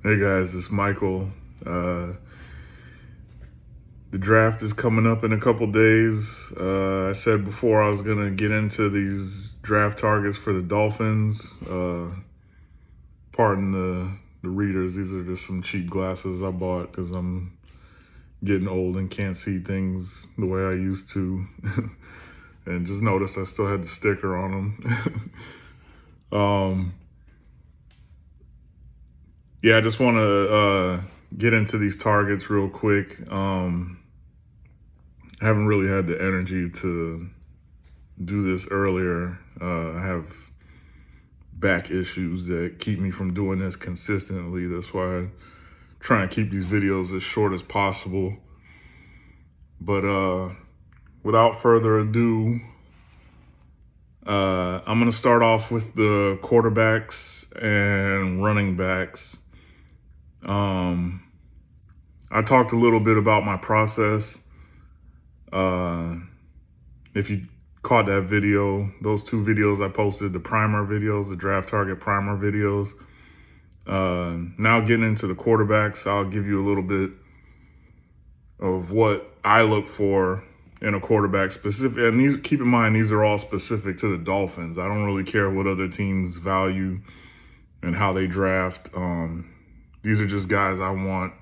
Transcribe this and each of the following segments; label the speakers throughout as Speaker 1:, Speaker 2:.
Speaker 1: Hey guys, it's Michael. The draft is coming up in a couple days. I said before I was gonna get into these draft targets for the Dolphins. Pardon the readers; these are just some cheap glasses I bought because I'm getting old and can't see things the way I used to. And just noticed I still had the sticker on them. um, yeah, I just want to get into these targets real quick. I haven't really had the energy to do this earlier. I have back issues that keep me from doing this consistently. That's why I try and keep these videos as short as possible. But without further ado, I'm going to start off with the quarterbacks and running backs. I talked a little bit about my process. If you caught that video, those two videos I posted, the primer videos, the draft target primer videos. Now getting into the quarterbacks, I'll give you a little bit of what I look for in a quarterback specific. And these, keep in mind, these are all specific to the Dolphins. I don't really care what other teams value and how they draft. These are just guys I want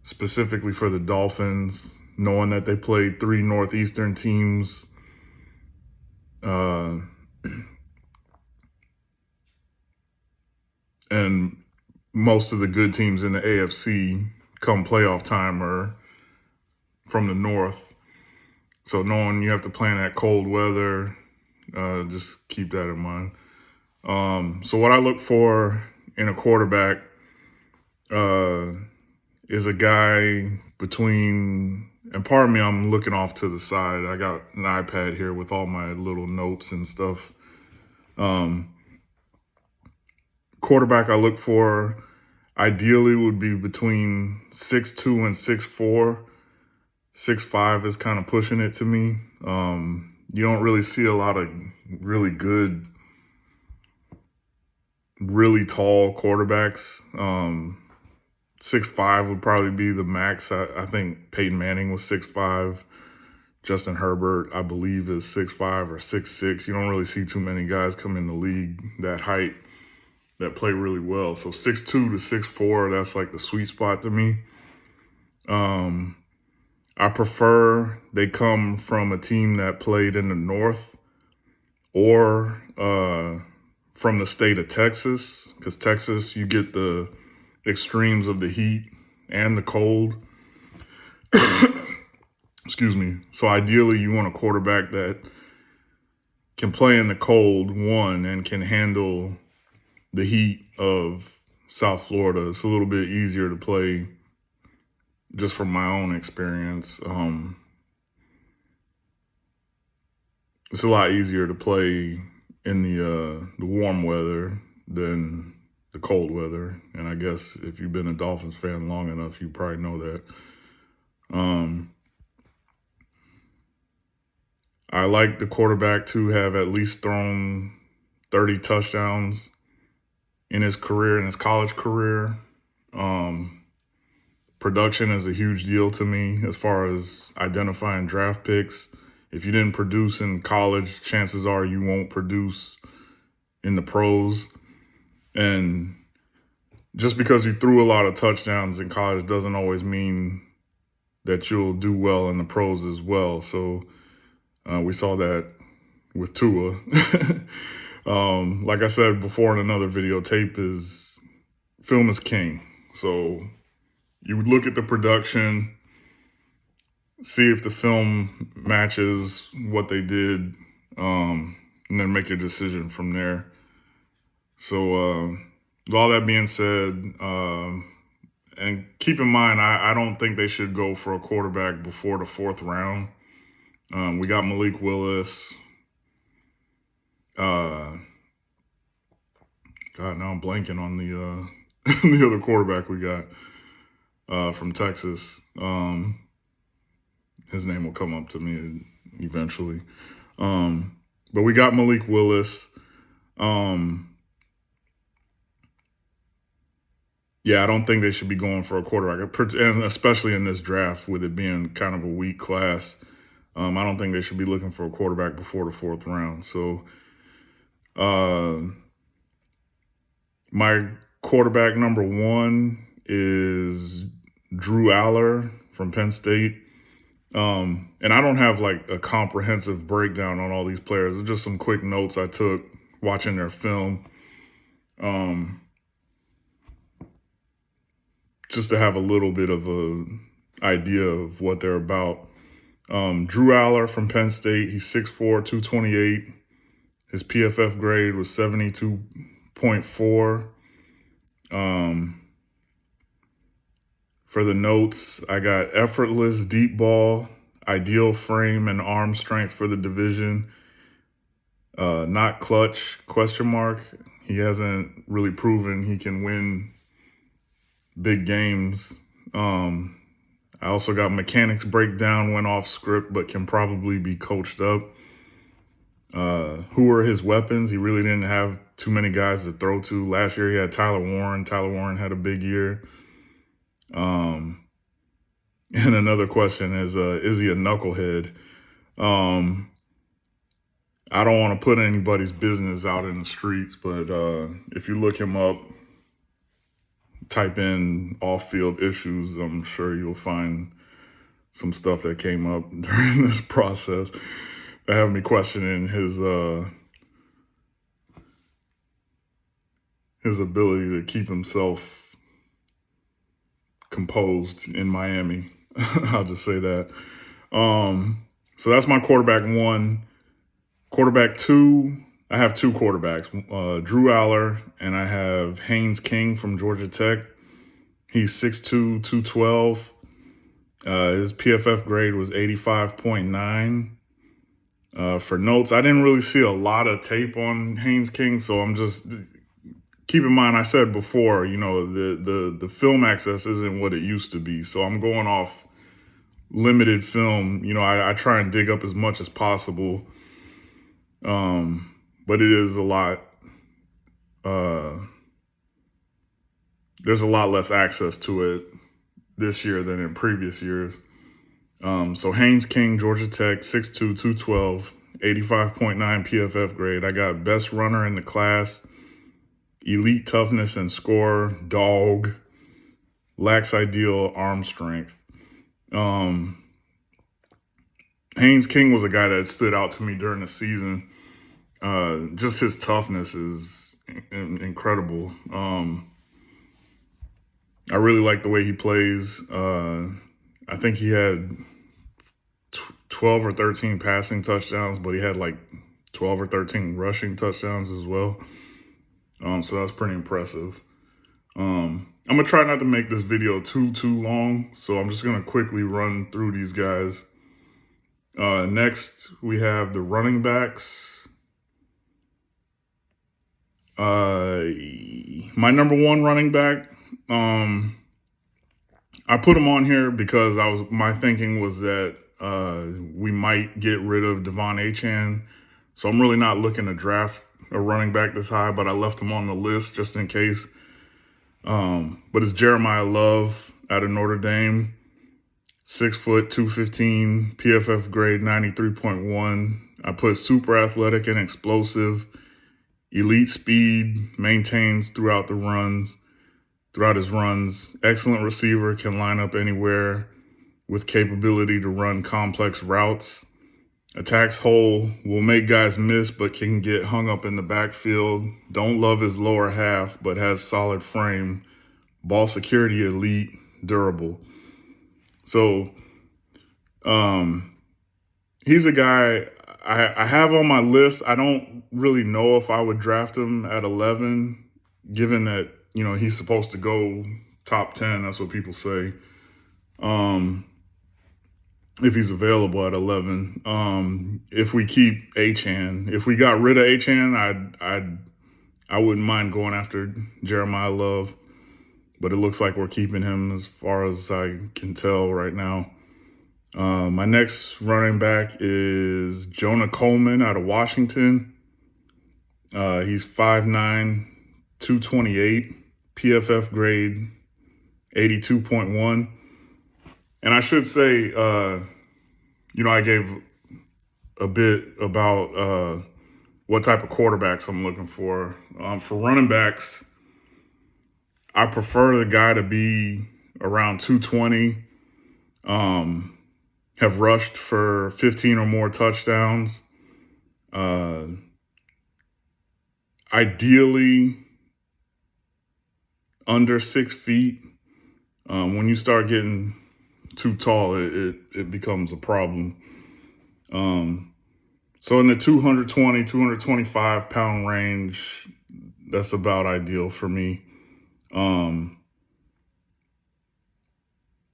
Speaker 1: specifically for the Dolphins, knowing that they played 3 Northeastern teams. And most of the good teams in the AFC come playoff time are from the North. So knowing you have to play in that cold weather, just keep that in mind. So what I look for in a quarterback is a guy between, and pardon me, I'm looking off to the side. I got an iPad here with all my little notes and stuff. Quarterback I look for ideally would be between 6'2" and 6'4". 6'5" is kind of pushing it to me. You don't really see a lot of really good, really tall quarterbacks. 6'5" would probably be the max. I think Peyton Manning was 6'5". Justin Herbert, I believe, is 6'5" or 6'6". You don't really see too many guys come in the league that height that play really well. So 6'2" to 6'4", that's like the sweet spot to me. I prefer they come from a team that played in the North or from the state of Texas, because Texas, you get the extremes of the heat and the cold. Excuse me. So ideally, you want a quarterback that can play in the cold, one, and can handle the heat of South Florida. It's a little bit easier to play, just from my own experience. It's a lot easier to play in the warm weather than the cold weather. And I guess if you've been a Dolphins fan long enough, you probably know that. I like the quarterback to have at least thrown 30 touchdowns in his career, in his college career. Production is a huge deal to me as far as identifying draft picks. If you didn't produce in college, chances are you won't produce in the pros. And just because you threw a lot of touchdowns in college doesn't always mean that you'll do well in the pros as well. So we saw that with Tua. Like I said before in another video, film is king. So you would look at the production, see if the film matches what they did, and then make a decision from there. So with all that being said, and keep in mind, I don't think they should go for a quarterback before the 4th round. We got Malik Willis. God, now I'm blanking on the the other quarterback we got from Texas. His name will come up to me eventually. But we got Malik Willis. Yeah, I don't think they should be going for a quarterback, and especially in this draft with it being kind of a weak class. I don't think they should be looking for a quarterback before the fourth round. So, uh, my quarterback number one is Drew Aller from Penn State. And I don't have like a comprehensive breakdown on all these players. It's just some quick notes I took watching their film. Um, just to have a little bit of a idea of what they're about. Drew Aller from Penn State, he's 6'4", 228. His PFF grade was 72.4. For the notes, I got effortless deep ball, ideal frame and arm strength for the division. Not clutch, question mark. He hasn't really proven he can win big games. I also got mechanics breakdown, went off script, but can probably be coached up. Who were his weapons? He really didn't have too many guys to throw to. Last year he had Tyler Warren. Tyler Warren had a big year. And another question is he a knucklehead? I don't want to put anybody's business out in the streets, but if you look him up, type in off-field issues, I'm sure you'll find some stuff that came up during this process that have me questioning his ability to keep himself composed in Miami. I'll just say that. So that's my quarterback one. Quarterback two, I have two quarterbacks, Drew Aller, and I have Haynes King from Georgia Tech. He's 6'2", 212. His PFF grade was 85.9. For notes, I didn't really see a lot of tape on Haynes King, so I'm just, keep in mind, I said before, the film access isn't what it used to be, so I'm going off limited film. I try and dig up as much as possible. But it is a lot, there's a lot less access to it this year than in previous years. So Haynes King, Georgia Tech, 6'2", 212, 85.9 PFF grade. I got best runner in the class, elite toughness and score, dog, lacks ideal arm strength. Haynes King was a guy that stood out to me during the season. Just his toughness is incredible. I really like the way he plays. I think he had 12 or 13 passing touchdowns, but he had like 12 or 13 rushing touchdowns as well. So that's pretty impressive. I'm going to try not to make this video too long, so I'm just going to quickly run through these guys. Next, we have the running backs. My number one running back, I put him on here because my thinking was that we might get rid of Devon Achane. So I'm really not looking to draft a running back this high, but I left him on the list just in case. But it's Jeremiah Love out of Notre Dame, 6 foot, 215, PFF grade 93.1. I put super athletic and explosive, elite speed, maintains throughout his runs, excellent receiver, can line up anywhere with capability to run complex routes, attacks hole, will make guys miss but can get hung up in the backfield, don't love his lower half but has solid frame, ball security elite, durable. So he's a guy I have on my list. I don't really know if I would draft him at 11, given that, he's supposed to go top 10. That's what people say. If he's available at 11. If we keep Achane, if we got rid of Achane, I wouldn't mind going after Jeremiah Love, but it looks like we're keeping him as far as I can tell right now. My next running back is Jonah Coleman out of Washington. He's 5'9", 228. PFF grade 82.1. And I should say, I gave a bit about what type of quarterbacks I'm looking for. For running backs, I prefer the guy to be around 220, have rushed for 15 or more touchdowns. Ideally, under 6 feet. When you start getting too tall, it becomes a problem. So in the 220, 225 pound range, that's about ideal for me.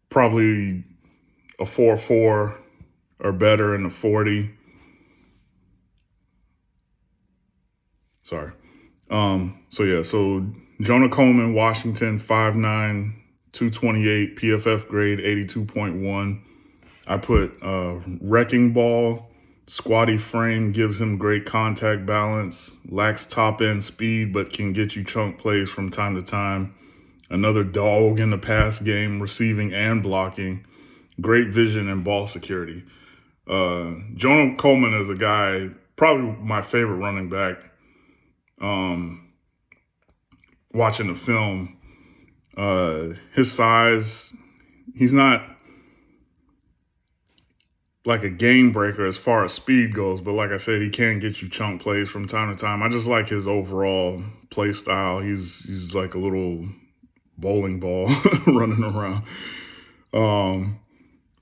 Speaker 1: Probably a 4.4 or better in the 40. Sorry. So Jonah Coleman, Washington, 5'9", 228, PFF grade 82.1. I put wrecking ball, squatty frame, gives him great contact balance, lacks top end speed, but can get you chunk plays from time to time. Another dog in the pass game, receiving and blocking, great vision and ball security. Jonah Coleman is a guy, probably my favorite running back. Watching the film, his size, he's not like a game breaker as far as speed goes, but like I said, he can get you chunk plays from time to time. I just like his overall play style. He's like a little bowling ball running around.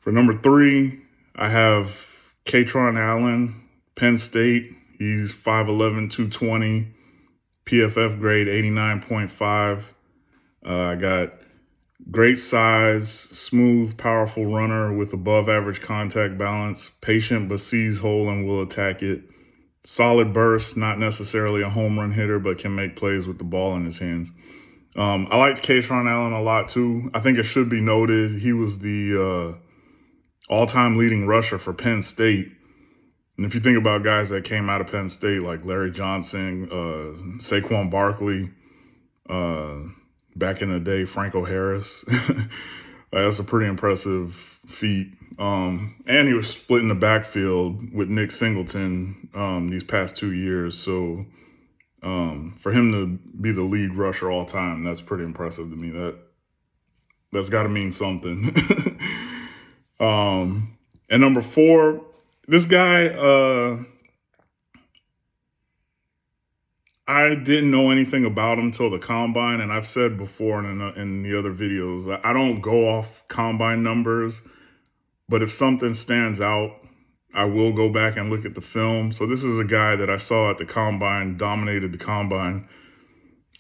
Speaker 1: For number 3, I have Katron Allen, Penn State. He's 5'11", 220, PFF grade 89.5. I got great size, smooth, powerful runner with above average contact balance, patient but sees hole and will attack it. Solid burst, not necessarily a home run hitter, but can make plays with the ball in his hands. I liked Katron Allen a lot too. I think it should be noted he was the all-time leading rusher for Penn State. And if you think about guys that came out of Penn State like Larry Johnson, Saquon Barkley, back in the day, Franco Harris, that's a pretty impressive feat. And he was splitting the backfield with Nick Singleton these past 2 years. So for him to be the lead rusher all time, that's pretty impressive to me. That's got to mean something. And number 4, this guy, I didn't know anything about him till the combine, and I've said before in the other videos, I don't go off combine numbers, but if something stands out, I will go back and look at the film. So this is a guy that I saw at the combine, dominated the combine,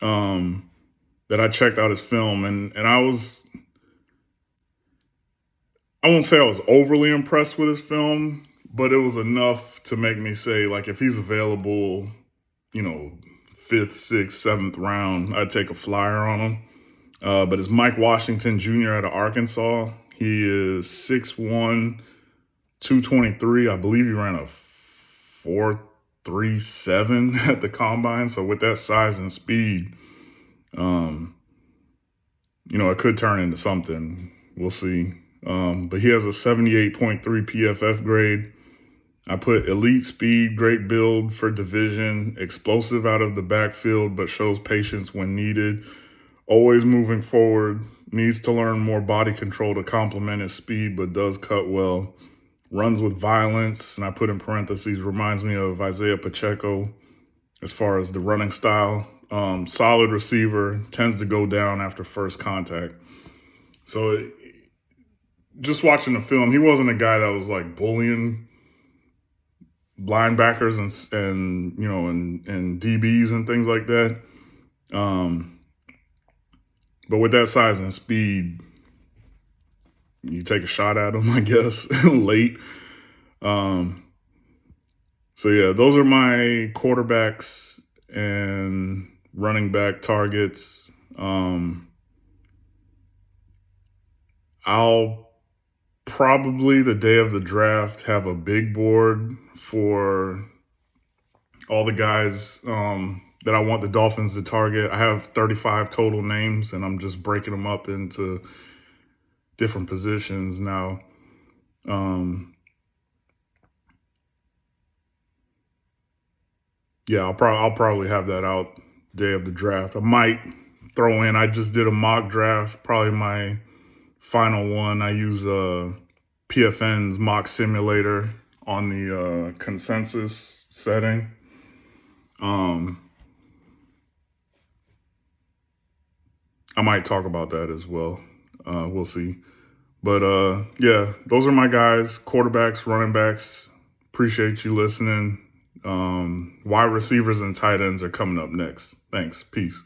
Speaker 1: that I checked out his film, and I won't say I was overly impressed with his film, but it was enough to make me say, like, if he's available, 5th, 6th, 7th round, I'd take a flyer on him. But it's Mike Washington Jr. out of Arkansas. He is 6'1", 223. I believe he ran a 4.37 at the combine. So with that size and speed, it could turn into something. We'll see. But he has a 78.3 PFF grade. I put elite speed, great build for division, explosive out of the backfield, but shows patience when needed. Always moving forward, needs to learn more body control to complement his speed, but does cut well. Runs with violence, and I put in parentheses, reminds me of Isaiah Pacheco as far as the running style. Solid receiver, tends to go down after first contact. So just watching the film, he wasn't a guy that was like bullying linebackers and DBs and things like that. But with that size and speed, you take a shot at him, I guess, late. So yeah, those are my quarterbacks and running back targets. I'll probably the day of the draft have a big board for all the guys that I want the Dolphins to target. I have 35 total names, and I'm just breaking them up into different positions now. Yeah, I'll probably have that out day of the draft. I might throw in. I just did a mock draft, probably my final one. I use PFN's mock simulator on the consensus setting. I might talk about that as well. We'll see. But yeah, those are my guys, quarterbacks, running backs. Appreciate you listening. Wide receivers and tight ends are coming up next. Thanks. Peace.